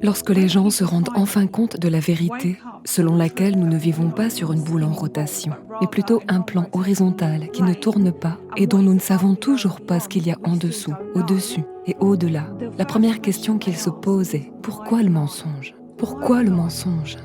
Lorsque les gens se rendent enfin compte de la vérité, selon laquelle nous ne vivons pas sur une boule en rotation, mais plutôt un plan horizontal qui ne tourne pas et dont nous ne savons toujours pas ce qu'il y a en dessous, au-dessus et au-delà, la première question qu'ils se posent est « Pourquoi le mensonge ? Pourquoi le mensonge ?»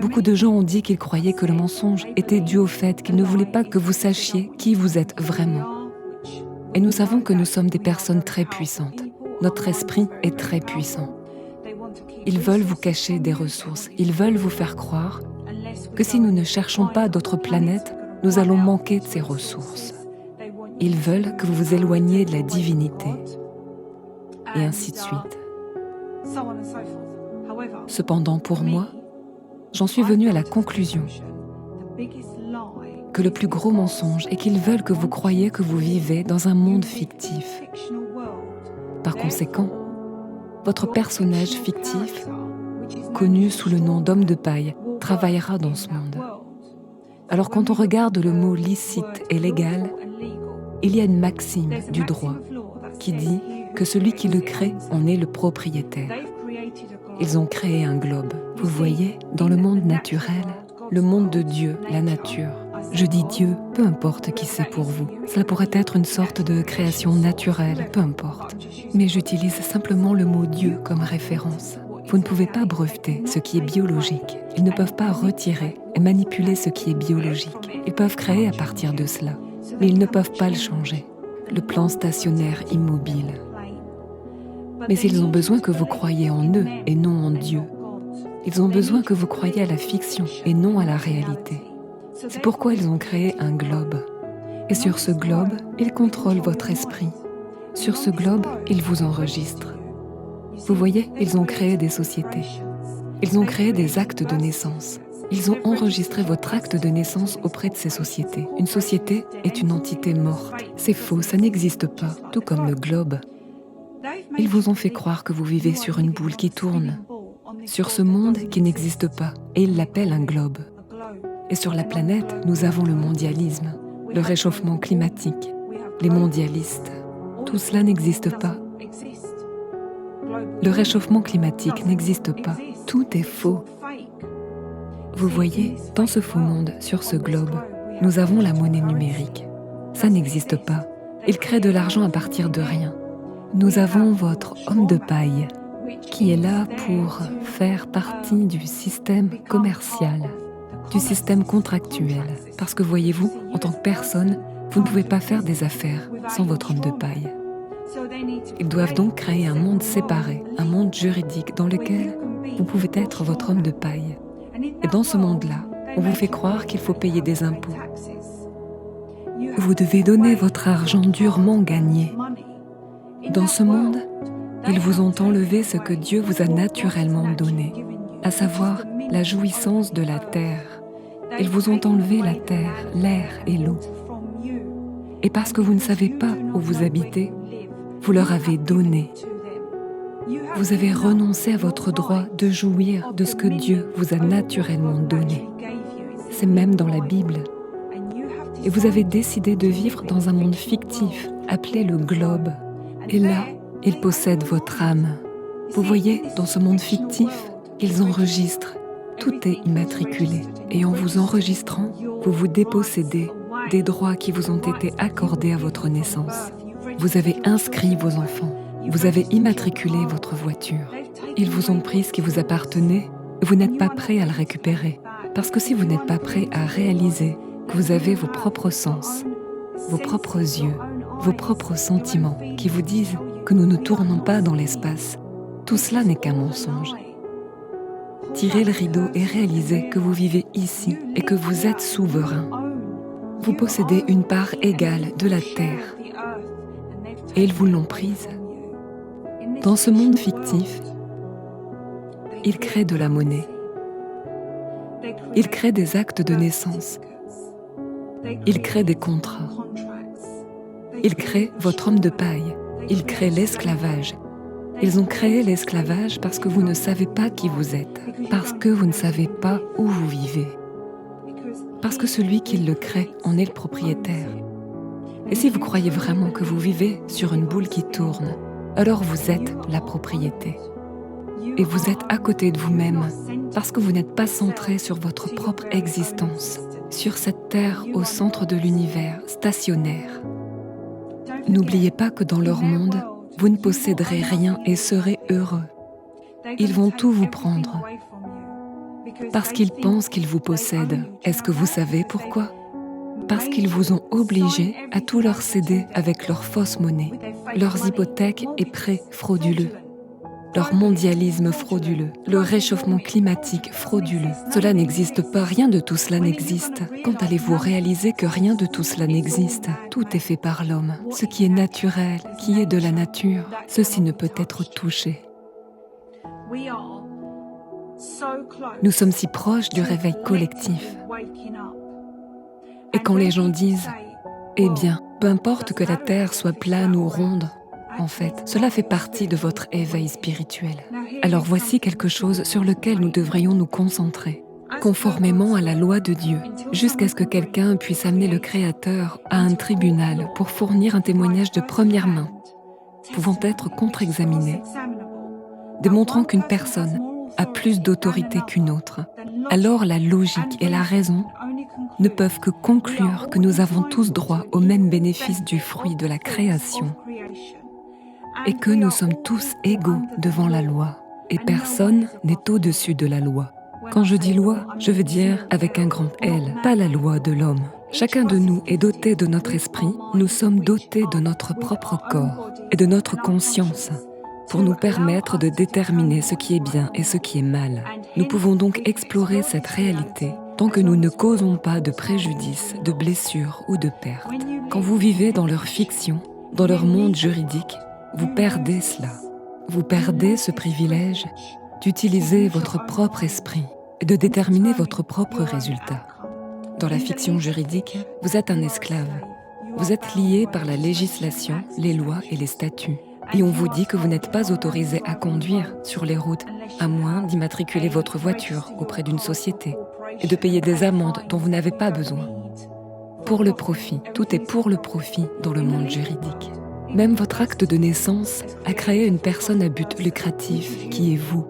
Beaucoup de gens ont dit qu'ils croyaient que le mensonge était dû au fait qu'ils ne voulaient pas que vous sachiez qui vous êtes vraiment. Et nous savons que nous sommes des personnes très puissantes. Notre esprit est très puissant. Ils veulent vous cacher des ressources. Ils veulent vous faire croire que si nous ne cherchons pas d'autres planètes, nous allons manquer de ces ressources. Ils veulent que vous vous éloigniez de la divinité. Et ainsi de suite. Cependant, pour moi, j'en suis venue à la conclusion que le plus gros mensonge est qu'ils veulent que vous croyiez que vous vivez dans un monde fictif. Par conséquent, votre personnage fictif, connu sous le nom d'homme de paille, travaillera dans ce monde. Alors quand on regarde le mot licite et légal, il y a une maxime du droit qui dit que celui qui le crée en est le propriétaire. Ils ont créé un globe. Vous voyez, dans le monde naturel, le monde de Dieu, la nature. Je dis Dieu, peu importe qui c'est pour vous. Cela pourrait être une sorte de création naturelle, peu importe. Mais j'utilise simplement le mot Dieu comme référence. Vous ne pouvez pas breveter ce qui est biologique. Ils ne peuvent pas retirer et manipuler ce qui est biologique. Ils peuvent créer à partir de cela, mais ils ne peuvent pas le changer. Le plan stationnaire immobile. Mais ils ont besoin que vous croyiez en eux et non en Dieu. Ils ont besoin que vous croyiez à la fiction et non à la réalité. C'est pourquoi ils ont créé un globe. Et sur ce globe, ils contrôlent votre esprit. Sur ce globe, ils vous enregistrent. Vous voyez, ils ont créé des sociétés. Ils ont créé des actes de naissance. Ils ont enregistré votre acte de naissance auprès de ces sociétés. Une société est une entité morte. C'est faux, ça n'existe pas, tout comme le globe. Ils vous ont fait croire que vous vivez sur une boule qui tourne, sur ce monde qui n'existe pas, et ils l'appellent un globe. Et sur la planète, nous avons le mondialisme, le réchauffement climatique, les mondialistes. Tout cela n'existe pas. Le réchauffement climatique n'existe pas. Tout est faux. Vous voyez, dans ce faux monde, sur ce globe, nous avons la monnaie numérique. Ça n'existe pas. Ils créent de l'argent à partir de rien. Nous avons votre homme de paille, qui est là pour faire partie du système commercial, du système contractuel. Parce que voyez-vous, en tant que personne, vous ne pouvez pas faire des affaires sans votre homme de paille. Ils doivent donc créer un monde séparé, un monde juridique dans lequel vous pouvez être votre homme de paille. Et dans ce monde-là, on vous fait croire qu'il faut payer des impôts. Vous devez donner votre argent durement gagné. Dans ce monde, ils vous ont enlevé ce que Dieu vous a naturellement donné, à savoir la jouissance de la terre. Ils vous ont enlevé la terre, l'air et l'eau. Et parce que vous ne savez pas où vous habitez, vous leur avez donné. Vous avez renoncé à votre droit de jouir de ce que Dieu vous a naturellement donné. C'est même dans la Bible. Et vous avez décidé de vivre dans un monde fictif, appelé le globe. Et là, ils possèdent votre âme. Vous voyez, dans ce monde fictif, ils enregistrent. Tout est immatriculé. Et en vous enregistrant, vous vous dépossédez des droits qui vous ont été accordés à votre naissance. Vous avez inscrit vos enfants. Vous avez immatriculé votre voiture. Ils vous ont pris ce qui vous appartenait et vous n'êtes pas prêt à le récupérer. Parce que si vous n'êtes pas prêt à réaliser que vous avez vos propres sens, vos propres yeux, vos propres sentiments qui vous disent que nous ne tournons pas dans l'espace, tout cela n'est qu'un mensonge. Tirez le rideau et réalisez que vous vivez ici et que vous êtes souverain. Vous possédez une part égale de la terre et ils vous l'ont prise. Dans ce monde fictif, ils créent de la monnaie. Ils créent des actes de naissance. Ils créent des contrats. Ils créent votre homme de paille. Ils créent l'esclavage. Ils ont créé l'esclavage parce que vous ne savez pas qui vous êtes, parce que vous ne savez pas où vous vivez, parce que celui qui le crée en est le propriétaire. Et si vous croyez vraiment que vous vivez sur une boule qui tourne, alors vous êtes la propriété. et vous êtes à côté de vous-même parce que vous n'êtes pas centré sur votre propre existence, sur cette terre au centre de l'univers, stationnaire. N'oubliez pas que dans leur monde, vous ne posséderez rien et serez heureux. Ils vont tout vous prendre parce qu'ils pensent qu'ils vous possèdent. Est-ce que vous savez pourquoi ? Parce qu'ils vous ont obligé à tout leur céder avec leur fausse monnaie, leurs hypothèques et prêts frauduleux, leur mondialisme frauduleux, le réchauffement climatique frauduleux. Cela n'existe pas, rien de tout cela n'existe. Quand allez-vous réaliser que rien de tout cela n'existe ? Tout est fait par l'homme. Ce qui est naturel, qui est de la nature, ceci ne peut être touché. Nous sommes si proches du réveil collectif. Et quand les gens disent « Eh bien, peu importe que la terre soit plane ou ronde », en fait, cela fait partie de votre éveil spirituel. Alors voici quelque chose sur lequel nous devrions nous concentrer, conformément à la loi de Dieu, jusqu'à ce que quelqu'un puisse amener le Créateur à un tribunal pour fournir un témoignage de première main, pouvant être contre-examiné, démontrant qu'une personne a plus d'autorité qu'une autre. Alors la logique et la raison ne peuvent que conclure que nous avons tous droit au même bénéfice du fruit de la création et que nous sommes tous égaux devant la loi et personne n'est au-dessus de la loi. Quand je dis loi, je veux dire avec un grand L, pas la loi de l'homme. Chacun de nous est doté de notre esprit, nous sommes dotés de notre propre corps et de notre conscience pour nous permettre de déterminer ce qui est bien et ce qui est mal. Nous pouvons donc explorer cette réalité tant que nous ne causons pas de préjudice, de blessures ou de pertes. Quand vous vivez dans leur fiction, dans leur monde juridique, vous perdez cela. Vous perdez ce privilège d'utiliser votre propre esprit et de déterminer votre propre résultat. Dans la fiction juridique, vous êtes un esclave. Vous êtes lié par la législation, les lois et les statuts. Et on vous dit que vous n'êtes pas autorisé à conduire sur les routes, à moins d'immatriculer votre voiture auprès d'une société et de payer des amendes dont vous n'avez pas besoin. Pour le profit, tout est pour le profit dans le monde juridique. Même votre acte de naissance a créé une personne à but lucratif qui est vous.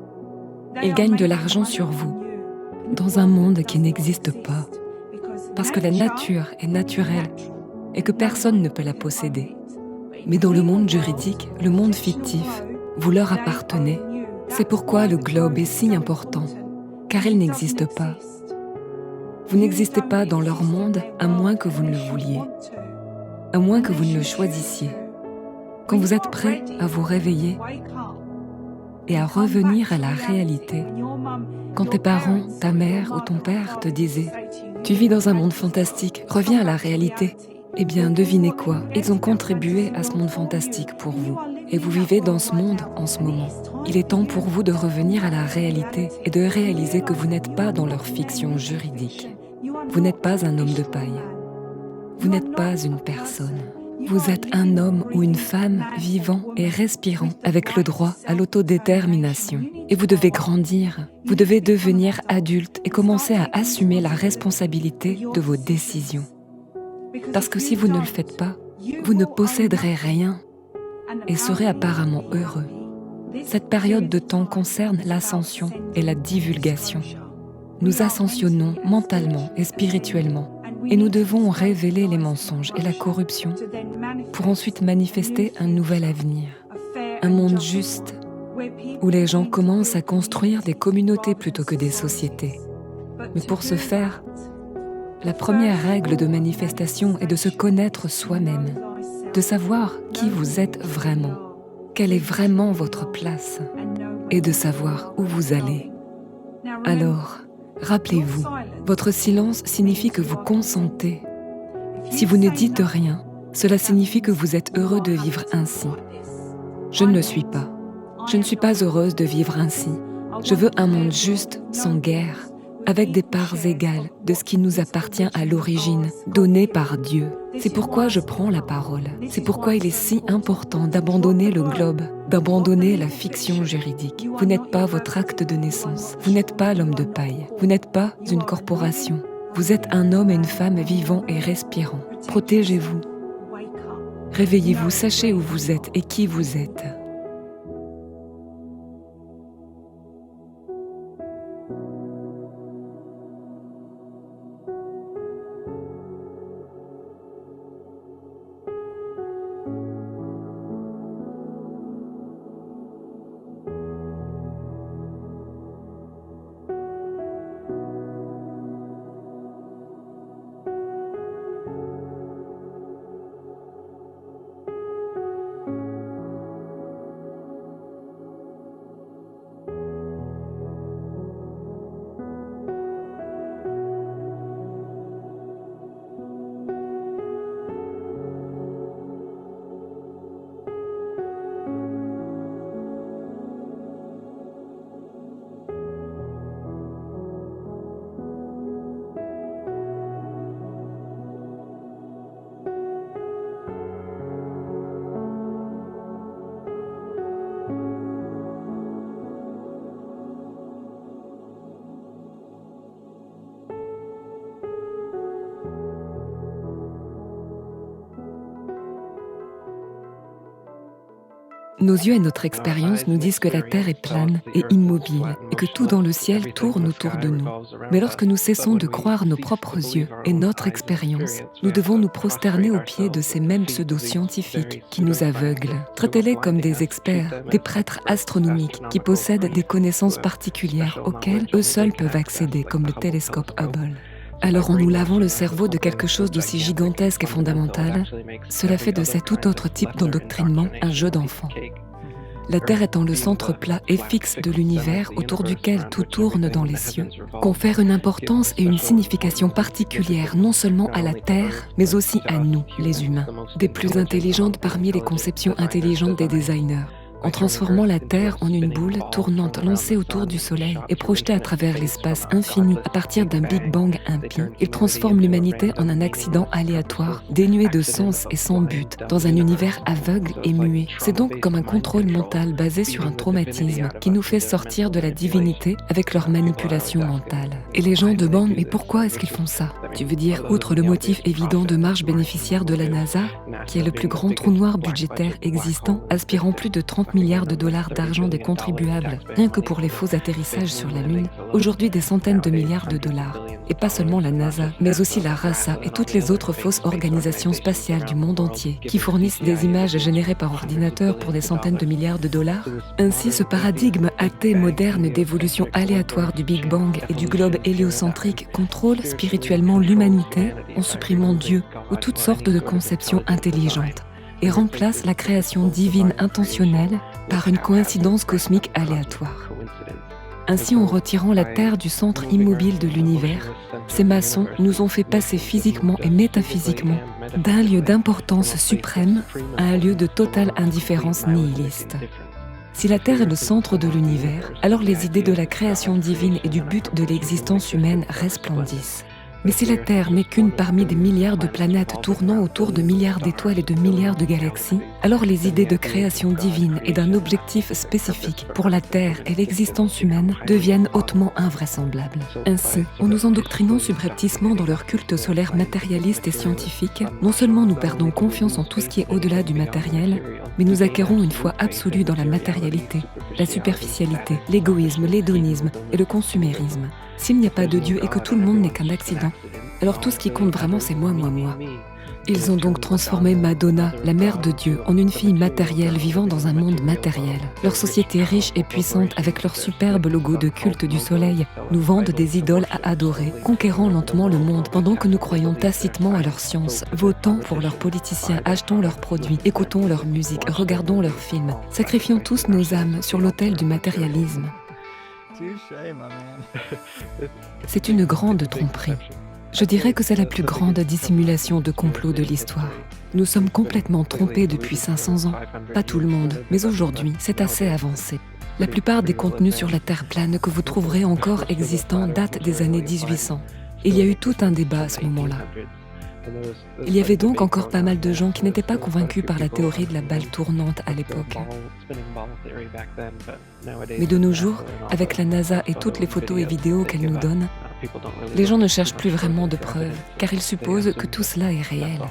Il gagne de l'argent sur vous, dans un monde qui n'existe pas, parce que la nature est naturelle et que personne ne peut la posséder. Mais dans le monde juridique, le monde fictif, vous leur appartenez. C'est pourquoi le globe est si important, car il n'existe pas. Vous n'existez pas dans leur monde à moins que vous ne le vouliez, à moins que vous ne le choisissiez. Quand vous êtes prêt à vous réveiller et à revenir à la réalité, quand tes parents, ta mère ou ton père te disaient « Tu vis dans un monde fantastique, reviens à la réalité », eh bien, devinez quoi? Ils ont contribué à ce monde fantastique pour vous. Et vous vivez dans ce monde en ce moment. Il est temps pour vous de revenir à la réalité et de réaliser que vous n'êtes pas dans leur fiction juridique. Vous n'êtes pas un homme de paille. Vous n'êtes pas une personne. Vous êtes un homme ou une femme vivant et respirant avec le droit à l'autodétermination. Et vous devez grandir. Vous devez devenir adulte et commencer à assumer la responsabilité de vos décisions. Parce que si vous ne le faites pas, vous ne posséderez rien et serez apparemment heureux. Cette période de temps concerne l'ascension et la divulgation. Nous ascensionnons mentalement et spirituellement et nous devons révéler les mensonges et la corruption pour ensuite manifester un nouvel avenir, un monde juste où les gens commencent à construire des communautés plutôt que des sociétés. Mais pour ce faire, la première règle de manifestation est de se connaître soi-même, de savoir qui vous êtes vraiment, quelle est vraiment votre place, et de savoir où vous allez. Alors, rappelez-vous, votre silence signifie que vous consentez. Si vous ne dites rien, cela signifie que vous êtes heureux de vivre ainsi. Je ne le suis pas. Je ne suis pas heureuse de vivre ainsi. Je veux un monde juste, sans guerre, avec des parts égales de ce qui nous appartient à l'origine, donné par Dieu. C'est pourquoi je prends la parole. C'est pourquoi il est si important d'abandonner le globe, d'abandonner la fiction juridique. Vous n'êtes pas votre acte de naissance. Vous n'êtes pas l'homme de paille. Vous n'êtes pas une corporation. Vous êtes un homme et une femme vivants et respirants. Protégez-vous. Réveillez-vous, sachez où vous êtes et qui vous êtes. Nos yeux et notre expérience nous disent que la Terre est plane et immobile et que tout dans le ciel tourne autour de nous. Mais lorsque nous cessons de croire nos propres yeux et notre expérience, nous devons nous prosterner aux pieds de ces mêmes pseudo-scientifiques qui nous aveuglent. Traitez-les comme des experts, des prêtres astronomiques qui possèdent des connaissances particulières auxquelles eux seuls peuvent accéder, comme le télescope Hubble. Alors en nous lavant le cerveau de quelque chose d'aussi gigantesque et fondamental, cela fait de ces tout autre type d'endoctrinement un jeu d'enfant. La Terre étant le centre plat et fixe de l'univers autour duquel tout tourne dans les cieux, confère une importance et une signification particulière non seulement à la Terre, mais aussi à nous, les humains, des plus intelligentes parmi les conceptions intelligentes des designers. En transformant la Terre en une boule tournante lancée autour du Soleil et projetée à travers l'espace infini à partir d'un Big Bang impie, ils transforment l'humanité en un accident aléatoire, dénué de sens et sans but, dans un univers aveugle et muet. C'est donc comme un contrôle mental basé sur un traumatisme qui nous fait sortir de la divinité avec leur manipulation mentale. Et les gens demandent, mais pourquoi est-ce qu'ils font ça? Tu veux dire, outre le motif évident de marge bénéficiaire de la NASA, qui est le plus grand trou noir budgétaire existant, aspirant plus de 30 milliards de dollars d'argent des contribuables, rien que pour les faux atterrissages sur la Lune, aujourd'hui des centaines de milliards de dollars. Et pas seulement la NASA, mais aussi la RASA et toutes les autres fausses organisations spatiales du monde entier, qui fournissent des images générées par ordinateur pour des centaines de milliards de dollars. Ainsi, ce paradigme athée moderne d'évolution aléatoire du Big Bang et du globe héliocentrique contrôle spirituellement l'humanité en supprimant Dieu ou toutes sortes de conceptions intelligentes, et remplace la création divine intentionnelle par une coïncidence cosmique aléatoire. Ainsi, en retirant la Terre du centre immobile de l'univers, ces maçons nous ont fait passer physiquement et métaphysiquement d'un lieu d'importance suprême à un lieu de totale indifférence nihiliste. Si la Terre est le centre de l'univers, alors les idées de la création divine et du but de l'existence humaine resplendissent. Mais si la Terre n'est qu'une parmi des milliards de planètes tournant autour de milliards d'étoiles et de milliards de galaxies, alors les idées de création divine et d'un objectif spécifique pour la Terre et l'existence humaine deviennent hautement invraisemblables. Ainsi, en nous endoctrinant subrepticement dans leur culte solaire matérialiste et scientifique, non seulement nous perdons confiance en tout ce qui est au-delà du matériel, mais nous acquérons une foi absolue dans la matérialité, la superficialité, l'égoïsme, l'hédonisme et le consumérisme. S'il n'y a pas de Dieu et que tout le monde n'est qu'un accident, alors tout ce qui compte vraiment c'est moi, moi, moi. Ils ont donc transformé Madonna, la mère de Dieu, en une fille matérielle vivant dans un monde matériel. Leur société riche et puissante, avec leur superbe logo de culte du soleil, nous vendent des idoles à adorer, conquérant lentement le monde pendant que nous croyons tacitement à leur science, votant pour leurs politiciens, achetons leurs produits, écoutons leur musique, regardons leurs films, sacrifiant tous nos âmes sur l'autel du matérialisme. C'est une grande tromperie. Je dirais que c'est la plus grande dissimulation de complot de l'histoire. Nous sommes complètement trompés depuis 500 ans. Pas tout le monde, mais aujourd'hui, c'est assez avancé. La plupart des contenus sur la Terre plane que vous trouverez encore existants datent des années 1800. Il y a eu tout un débat à ce moment-là. Il y avait donc encore pas mal de gens qui n'étaient pas convaincus par la théorie de la balle tournante à l'époque. Mais de nos jours, avec la NASA et toutes les photos et vidéos qu'elle nous donne, les gens ne cherchent plus vraiment de preuves, car ils supposent que tout cela est réel.